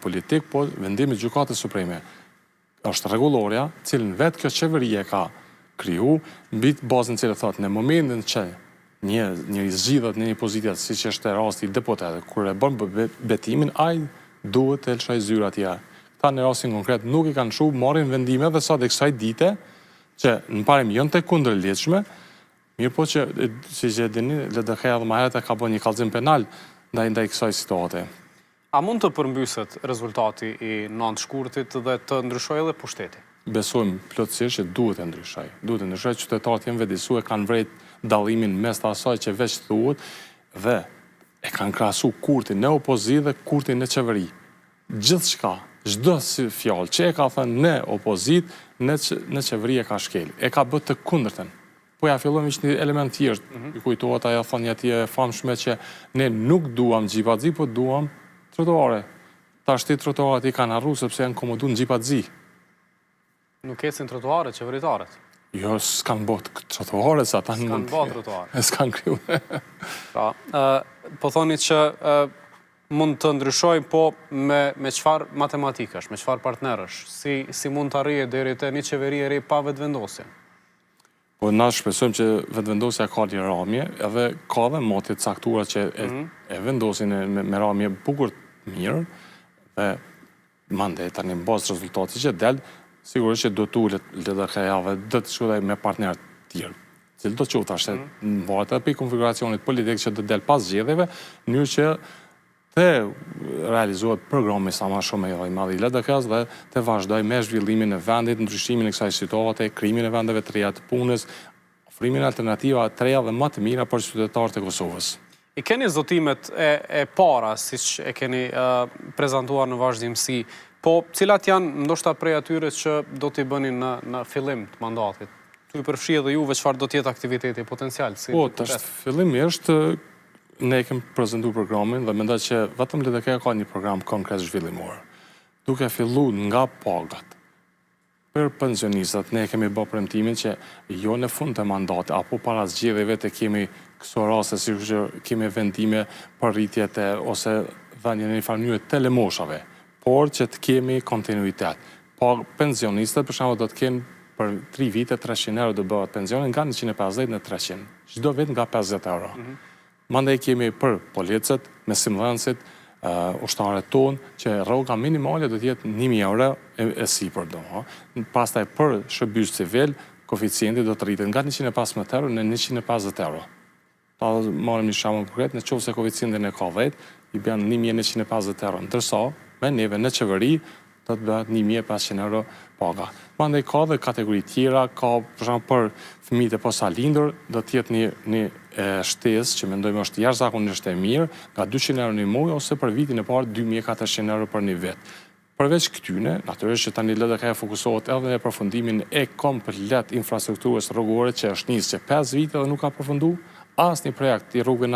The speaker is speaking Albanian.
politik, po vendimi i Gjykatës Supreme është rregullorja, cilën vetë kjo qeveria ka kriju, mbi bazën cilë thotë në momentin që një zgjidhet në një pozitë siç është rasti i deputetëve, kur e bën betimin, ai duhet të lëshoj zyra atij. Ta në rastin konkret nuk i kanë shu, marrin vendime dhe sa dhe kësaj dite, që në parem jënë të kundërligjshme, mirë po që, si që e dini, LDK-ja dhe maheret e ka bën një kallëzim penal ndaj kësaj situate. A mund të përmbyset rezultati i 9 shkurtit dhe të ndryshojë edhe pushteti? Besojmë plotësisht që duhet të ndryshoj. Duhet të ndryshoj, qytetarët janë vedisu, e kanë vrejt dallimin mes të asaj që veç thuhet dhe e kanë krahasu kurtin në opozitë dhe kurtin në qeveri. Gjithçka, çdo si fjalë që e ka thënë në opozitë, në qeveri e ka shkel. E ka bërë të kundërtën. Po ja fillojmë që një element tjerë, i kujtohet ajo thënia e famshme që ne nuk duam xhipatzi, po duam trotuare. Tash trotuaret i kanë harruar sepse janë komodu në xhipatzi. Nuk ecin trotuaret qeveritarët? Jo, s'kan bot trotuaret, sa ta s'kan bot trotuaret. S'kan kriju. Pra, po thoni që mund të ndryshoj, po me çfarë matematikash, me çfarë partnerësh? Si mund të arrije deri te një qeveri e re pa vetëvendosje? Po na shpresojmë që vetëvendosja ka një ramje, edhe ka dhe motit caktuara që e vendosin me ramje bukur mirë, dhe mande tani në bazë rezultati që del, sigurisht që do të ulet LDK-ja dhe do të shkruaj me partnerë të tjerë. Cilë do të qoftë ashtë në varet edhe për konfiguracionit politik që do del pas zgjedhjeve, në mënyrë që të realizohet programi sa më shumë i madh i LDK-s dhe të vazhdoj me zhvillimin e vendit, ndryshimin e kësaj situate, krijimin e vendeve të reja të punës, ofrimin alternativa të reja dhe më të mira për qytetarët e Kosovës. I keni zotimet e para, siç e keni prezantuar në vazhdimsi, po cilat janë ndoshta prej atyre që do t'i bënin në fillim të mandatit? Tu i përfshi edhe juve çfarë do të jetë aktiviteti potencial? Po, tash fillimisht ne kemi prezantuar programin dhe mendoj që vetëm LDK ka një program konkret zhvillimor. Duke filluar nga pagat. Për pensionistat ne kemi bërë premtimin që jo në fund të mandatit apo para zgjedhjeve të kemi këso raste si që kemi vendime për rritjet ose dhënien në një mënyrë të lemoshave, por që të kemi kontinuitet. Po pensionistat për shembull do të kenë për 3 vite 300 euro do bëhet pensioni nga 150 në 300. Çdo vit nga 50 euro. Mandej kemi për policët, mesimdhënësit, ushtarët tonë, që rroga minimale do të jetë 1000 euro e sipër do. Pastaj për shërbim civil, koeficienti do të rritet nga 115 euro në 150 euro. Ta marrim një shembull konkret, nëse koeficientin e ka 10, i bën 1150 euro, ndërsa me neve në qeveri do të bëhet 1500 euro paga. Mandej ka dhe kategori tjera, ka për shembull për fëmijët e posalindur, do të jetë një shtesë që mendojmë është jashtëzakonisht e mirë, nga 200 euro në muaj ose për vitin e parë 2400 euro për një vit. Përveç këtyne, natyrisht që tani LDK fokusohet edhe në përfundimin e komplet infrastrukturës rrugore që është nisë që 5 vite dhe nuk ka përfunduar asnjë projekt i rrugëve